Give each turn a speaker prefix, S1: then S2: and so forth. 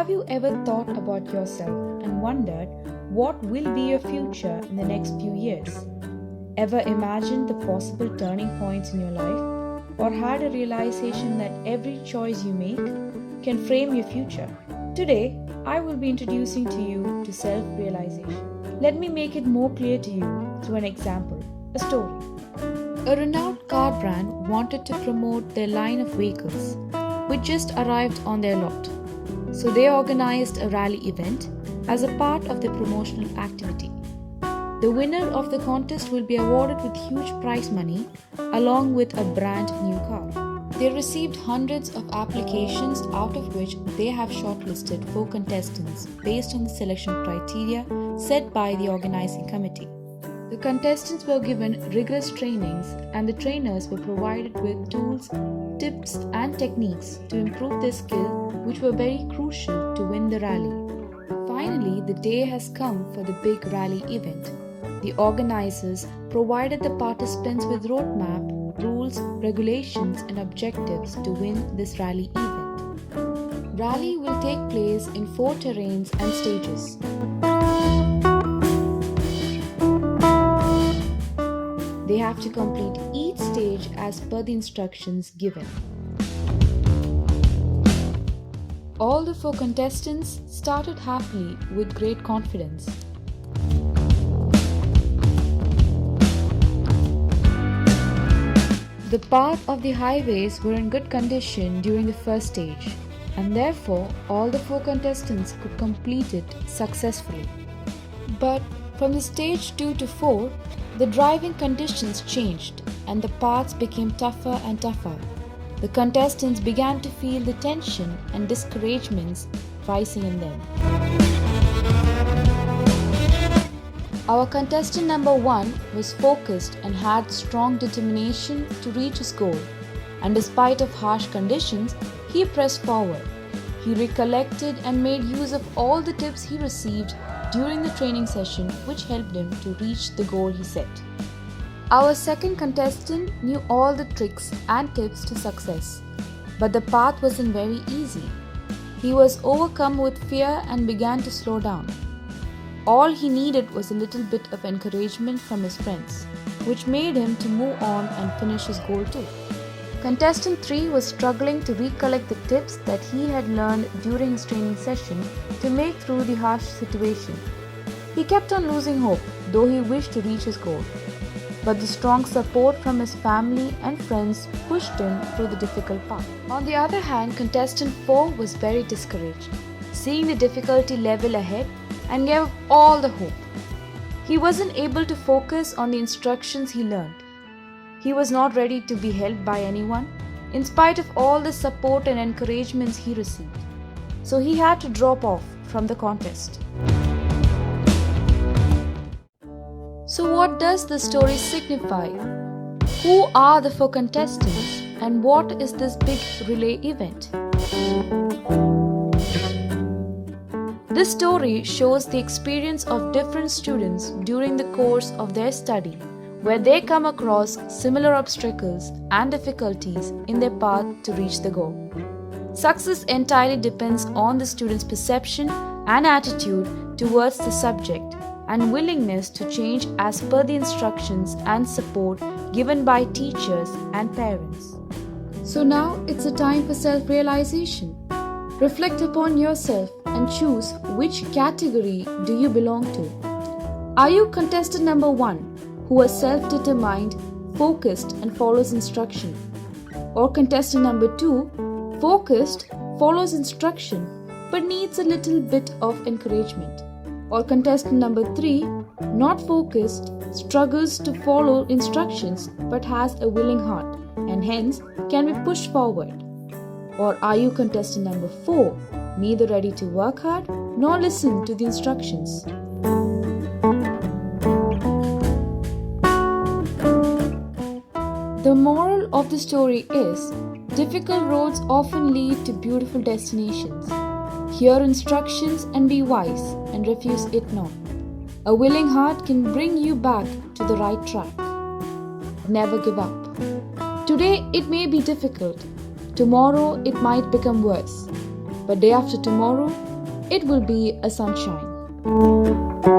S1: Have you ever thought about yourself and wondered what will be your future in the next few years? Ever imagined the possible turning points in your life? Or had a realization that every choice you make can frame your future? Today, I will be introducing to you to self-realization. Let me make it more clear to you through an example, a story. A renowned car brand wanted to promote their line of vehicles, which just arrived on their lot. So they organized a rally event as a part of the promotional activity. The winner of the contest will be awarded with huge prize money along with a brand new car. They received hundreds of applications, out of which they have shortlisted 4 contestants based on the selection criteria set by the organizing committee. The contestants were given rigorous trainings and the trainers were provided with tools, tips and techniques to improve their skill, which were very crucial to win the rally. Finally, the day has come for the big rally event. The organizers provided the participants with roadmap, rules, regulations and objectives to win this rally event. Rally will take place in 4 terrains and stages. They have to complete each stage as per the instructions given. All the 4 contestants started happily with great confidence. The path of the highways were in good condition during the first stage, and therefore all the 4 contestants could complete it successfully. But from the stage 2 to 4, the driving conditions changed and the paths became tougher and tougher. The contestants began to feel the tension and discouragements rising in them. Our contestant number 1 was focused and had strong determination to reach his goal, and despite of harsh conditions, he pressed forward. He recollected and made use of all the tips he received during the training session, which helped him to reach the goal he set. Our second contestant knew all the tricks and tips to success, but the path wasn't very easy. He was overcome with fear and began to slow down. All he needed was a little bit of encouragement from his friends, which made him to move on and finish his goal too. Contestant 3 was struggling to recollect the tips that he had learned during his training session to make through the harsh situation. He kept on losing hope, though he wished to reach his goal. But the strong support from his family and friends pushed him through the difficult path. On the other hand, contestant 4 was very discouraged, seeing the difficulty level ahead, and gave up all the hope. He wasn't able to focus on the instructions he learned. He was not ready to be helped by anyone, in spite of all the support and encouragements he received. So he had to drop off from the contest. So what does the story signify? Who are the 4 contestants and what is this big relay event? This story shows the experience of different students during the course of their study, where they come across similar obstacles and difficulties in their path to reach the goal. Success entirely depends on the student's perception and attitude towards the subject and willingness to change as per the instructions and support given by teachers and parents. So now it's a time for self-realization. Reflect upon yourself and choose which category do you belong to. Are you contestant number 1, who is self-determined, focused and follows instruction? Or contestant number 2, focused, follows instruction but needs a little bit of encouragement? Or contestant number 3, not focused, struggles to follow instructions but has a willing heart and hence can be pushed forward? Or are you contestant number 4, neither ready to work hard nor listen to the instructions? The moral of the story is, difficult roads often lead to beautiful destinations. Hear instructions and be wise and refuse it not. A willing heart can bring you back to the right track. Never give up. Today it may be difficult. Tomorrow it might become worse. But day after tomorrow, it will be a sunshine.